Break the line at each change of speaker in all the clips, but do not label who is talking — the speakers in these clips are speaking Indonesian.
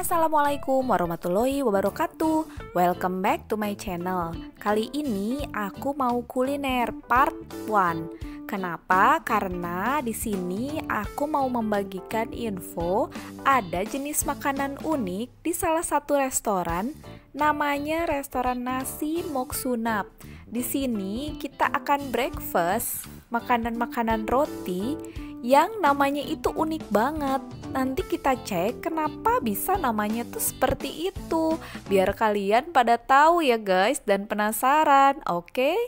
Assalamualaikum warahmatullahi wabarakatuh. Welcome back to my channel. Kali ini aku mau kuliner part 1. Kenapa? Karena di sini aku mau membagikan info ada jenis makanan unik di salah satu restoran, namanya restoran nasi Moksunap. Di sini kita akan breakfast makanan-makanan roti yang namanya itu unik banget. Nanti kita cek kenapa bisa namanya tuh seperti itu, biar kalian pada tahu ya guys dan penasaran, oke?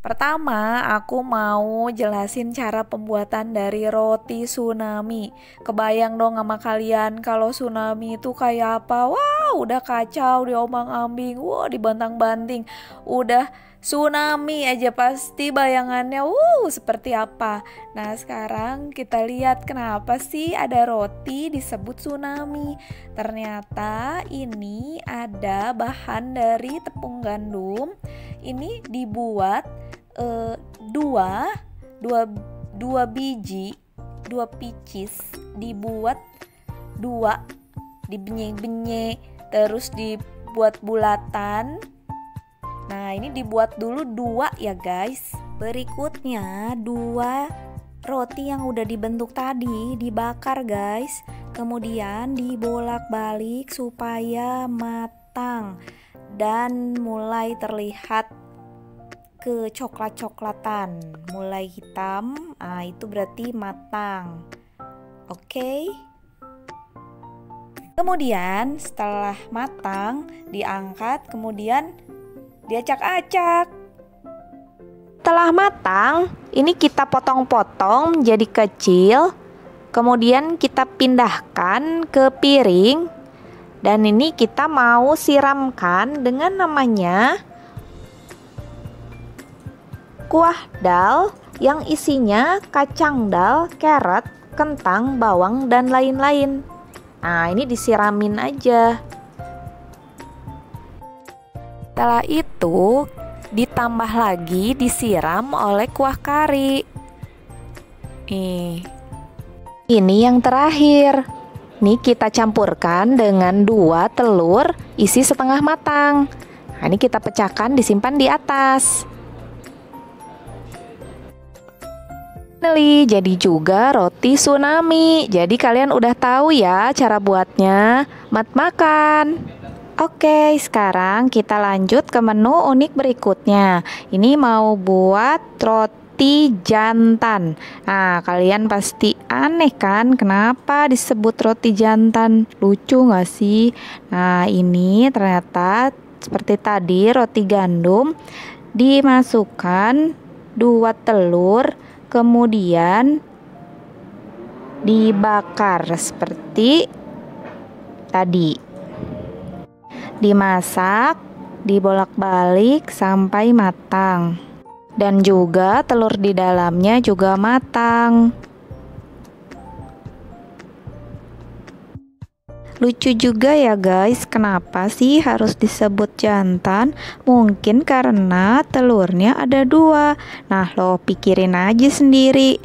Pertama, aku mau jelasin cara pembuatan dari roti tsunami. Kebayang dong sama kalian kalau tsunami itu kayak apa? Wah, udah kacau, diombang-ambing, wah, dibantang-banting. Udah tsunami aja pasti bayangannya, seperti apa. Nah, sekarang kita lihat kenapa sih ada roti disebut tsunami. Ternyata ini ada bahan dari tepung gandum. Ini dibuat dua biji, dua picis, dibuat dua, dibenye-benye, terus dibuat bulatan. Nah, ini dibuat dulu dua ya guys. Berikutnya dua roti yang udah dibentuk tadi dibakar guys, kemudian dibolak-balik supaya matang dan mulai terlihat kecoklat-coklatan, mulai hitam. Nah, itu berarti matang. Oke. Kemudian setelah matang diangkat, kemudian diacak-acak. Setelah matang, ini kita potong-potong menjadi kecil. Kemudian kita pindahkan ke piring. Dan ini kita mau siramkan dengan namanya kuah dal yang isinya kacang dal, carrot, kentang, bawang, dan lain-lain. Nah, ini disiramin aja. Setelah itu ditambah lagi disiram oleh kuah kari. Ini yang terakhir. Nih kita campurkan dengan 2 telur isi setengah matang. Nah, ini kita pecahkan, disimpan di atas. Jadi juga roti tsunami. Jadi kalian udah tahu ya cara buatnya. Mat makan. Oke, sekarang kita lanjut ke menu unik berikutnya. Ini mau buat roti jantan. Nah, kalian pasti aneh kan kenapa disebut roti jantan? Lucu gak sih? Nah, ini ternyata seperti tadi roti gandum dimasukkan 2 telur, kemudian dibakar seperti tadi. Dimasak, dibolak-balik sampai matang. Dan juga telur di dalamnya juga matang. Lucu juga ya guys, kenapa sih harus disebut jantan? Mungkin karena telurnya ada 2. Nah, lo pikirin aja sendiri.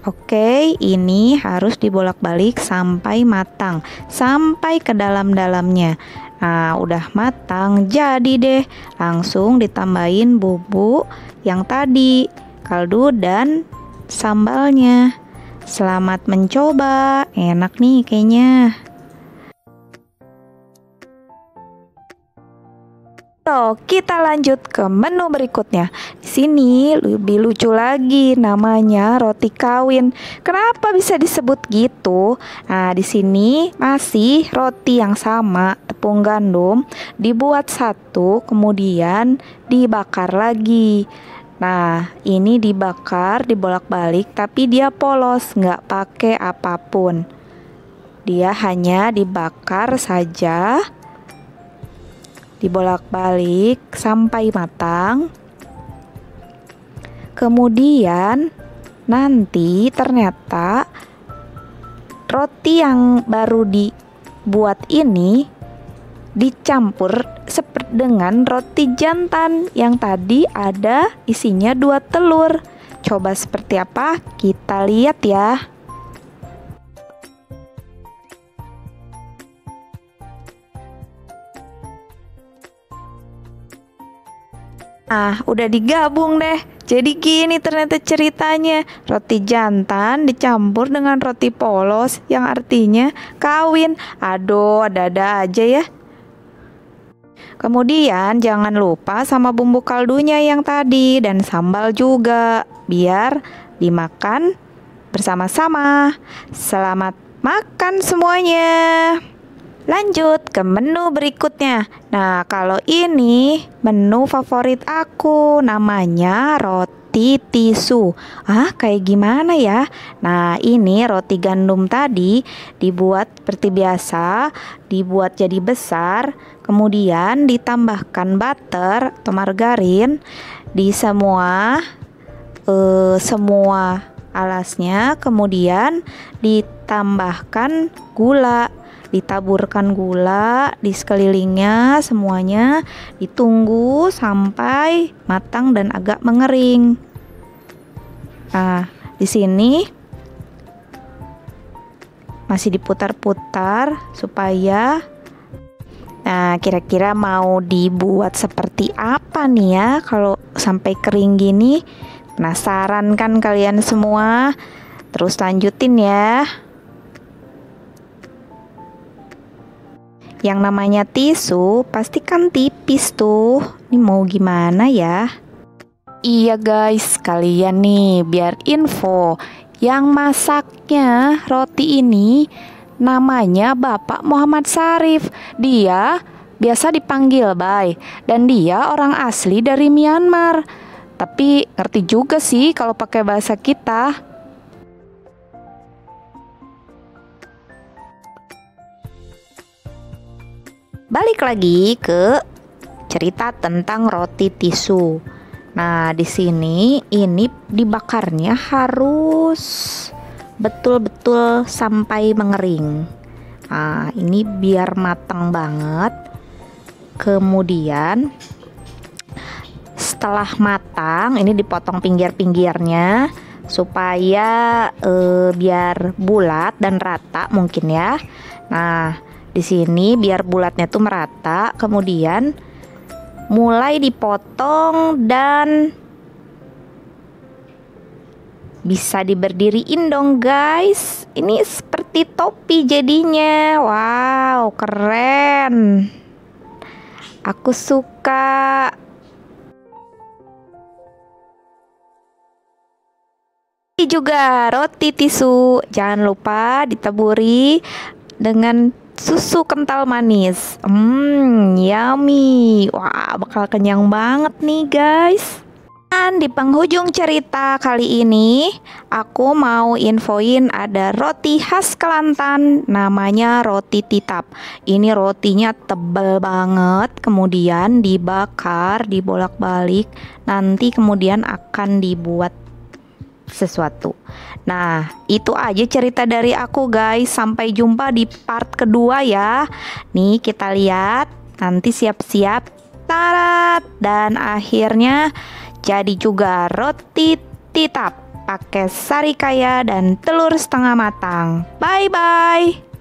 Oke, ini harus dibolak-balik sampai matang, sampai ke dalam-dalamnya. Nah, udah matang, jadi deh. Langsung ditambahin bumbu yang tadi, kaldu dan sambalnya. Selamat mencoba, enak nih kayaknya. Kita lanjut ke menu berikutnya. Di sini lebih lucu lagi, namanya roti kawin. Kenapa bisa disebut gitu? Nah, di sini masih roti yang sama, tepung gandum dibuat satu, kemudian dibakar lagi. Nah, ini dibakar, dibolak-balik, tapi dia polos, nggak pakai apapun. Dia hanya dibakar saja, dibolak-balik sampai matang. Kemudian nanti ternyata roti yang baru dibuat ini dicampur seperti dengan roti jantan yang tadi ada isinya 2 telur. Coba seperti apa? Kita lihat ya. Nah, udah digabung deh. Jadi gini ternyata ceritanya. Roti jantan dicampur dengan roti polos yang artinya kawin. Aduh, ada-ada aja ya. Kemudian jangan lupa sama bumbu kaldunya yang tadi dan sambal juga, biar dimakan bersama-sama. Selamat makan semuanya. Lanjut ke menu berikutnya. Nah, kalau ini menu favorit aku, namanya roti tisu. Kayak gimana ya? Nah, ini roti gandum tadi dibuat seperti biasa, dibuat jadi besar, kemudian ditambahkan butter atau margarin di semua alasnya, kemudian ditambahkan gula. Ditaburkan gula di sekelilingnya, semuanya ditunggu sampai matang dan agak mengering. Nah, di sini masih diputar-putar supaya. Nah, kira-kira mau dibuat seperti apa nih ya kalau sampai kering gini? Penasaran kan kalian semua? Terus lanjutin ya. Yang namanya tisu pasti kan tipis tuh. Ini mau gimana ya? Iya guys, kalian nih biar info, yang masaknya roti ini namanya Bapak Muhammad Sarif. Dia biasa dipanggil Bay, dan dia orang asli dari Myanmar. Tapi ngerti juga sih kalau pakai bahasa kita. Balik lagi ke cerita tentang roti tisu. Nah, di sini ini dibakarnya harus betul-betul sampai mengering. Nah, ini biar matang banget. Kemudian setelah matang, ini dipotong pinggir-pinggirnya supaya biar bulat dan rata mungkin ya. Nah, di sini biar bulatnya tuh merata, kemudian mulai dipotong dan bisa diberdiriin dong guys. Ini seperti topi jadinya. Wow, keren. Aku suka. Ini juga roti tisu. Jangan lupa ditaburi dengan susu kental manis. Yummy. Wah, bakal kenyang banget nih guys. Dan di penghujung cerita kali ini, aku mau infoin ada roti khas Kelantan, namanya roti titap. Ini rotinya tebal banget, kemudian dibakar, dibolak-balik, nanti kemudian akan dibuat sesuatu. Nah, itu aja cerita dari aku guys. Sampai jumpa di part kedua ya. Nih kita lihat, nanti siap-siap tarat. Dan akhirnya jadi juga roti titap pakai sarikaya dan telur setengah matang. Bye bye.